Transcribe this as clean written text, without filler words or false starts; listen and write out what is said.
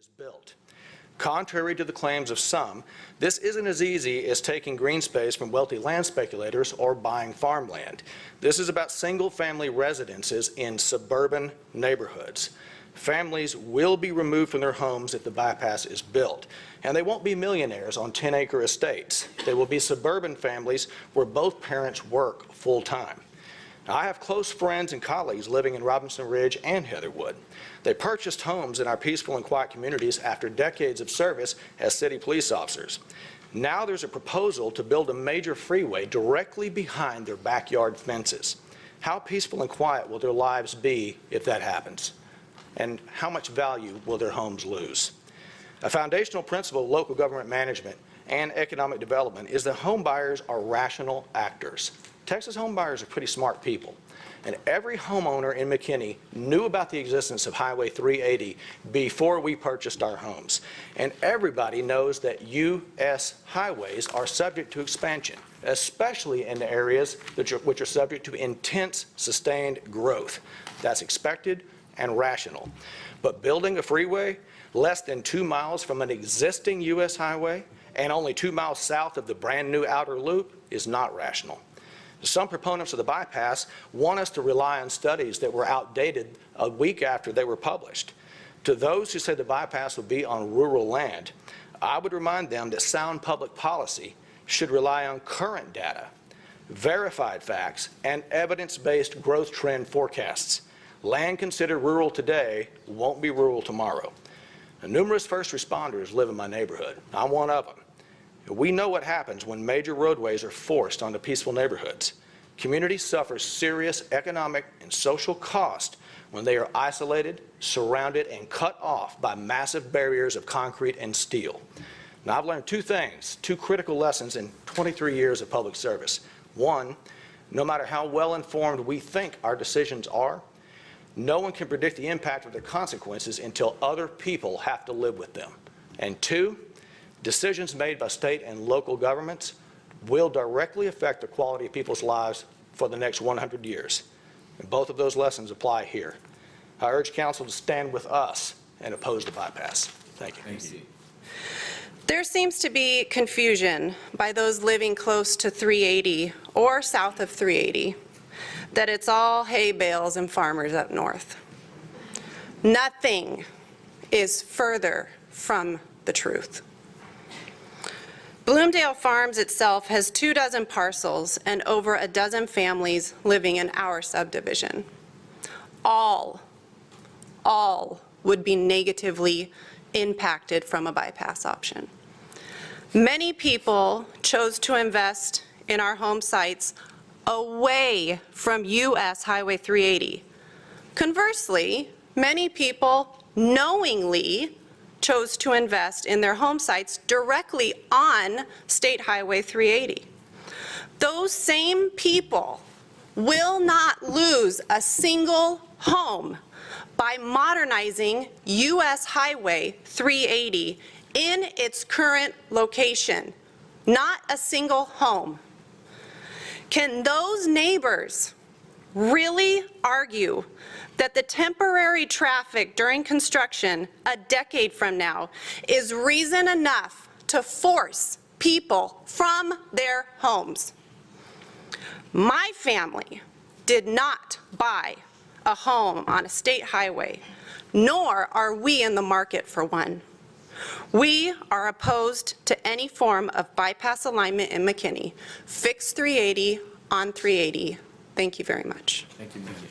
is built. Contrary to the claims of some, this isn't as easy as taking green space from wealthy land speculators or buying farmland. This is about single-family residences in suburban neighborhoods. Families will be removed from their homes if the bypass is built, and they won't be millionaires on 10-acre estates. They will be suburban families where both parents work full-time. Now, I have close friends and colleagues living in Robinson Ridge and Heatherwood. They purchased homes in our peaceful and quiet communities after decades of service as city police officers. Now there's a proposal to build a major freeway directly behind their backyard fences. How peaceful and quiet will their lives be if that happens? And how much value will their homes lose? A foundational principle of local government management and economic development is that home buyers are rational actors. Texas home buyers are pretty smart people, and every homeowner in McKinney knew about the existence of Highway 380 before we purchased our homes. And everybody knows that U.S. highways are subject to expansion, especially in the areas which are subject to intense, sustained growth. That's expected and rational. But building a freeway less than 2 miles from an existing U.S. highway and only 2 miles south of the brand new outer loop is not rational. Some proponents of the bypass want us to rely on studies that were outdated a week after they were published. To those who say the bypass would be on rural land, I would remind them that sound public policy should rely on current data, verified facts, and evidence-based growth trend forecasts. Land considered rural today won't be rural tomorrow. Now, numerous first responders live in my neighborhood. I'm one of them. We know what happens when major roadways are forced onto peaceful neighborhoods. Communities suffer serious economic and social cost when they are isolated, surrounded, and cut off by massive barriers of concrete and steel. Now, I've learned two things, two critical lessons in 23 years of public service. One, no matter how well informed we think our decisions are, no one can predict the impact of their consequences until other people have to live with them. And two, decisions made by state and local governments will directly affect the quality of people's lives for the next 100 years. And both of those lessons apply here. I urge council to stand with us and oppose the bypass. Thank you. Thank you. There seems to be confusion by those living close to 380 or south of 380 that it's all hay bales and farmers up north. Nothing is further from the truth. Bloomdale Farms itself has 24 parcels and over a dozen families living in our subdivision. All would be negatively impacted from a bypass option. Many people chose to invest in our home sites away from U.S. Highway 380. Conversely, many people knowingly chose to invest in their home sites directly on State Highway 380. Those same people will not lose a single home by modernizing U.S. Highway 380 in its current location. Not a single home. Can those neighbors really argue that the temporary traffic during construction a decade from now is reason enough to force people from their homes? My family did not buy a home on a state highway, nor are we in the market for one. We are opposed to any form of bypass alignment in McKinney. Fix 380 on 380. Thank you very much. Thank you, Mindy.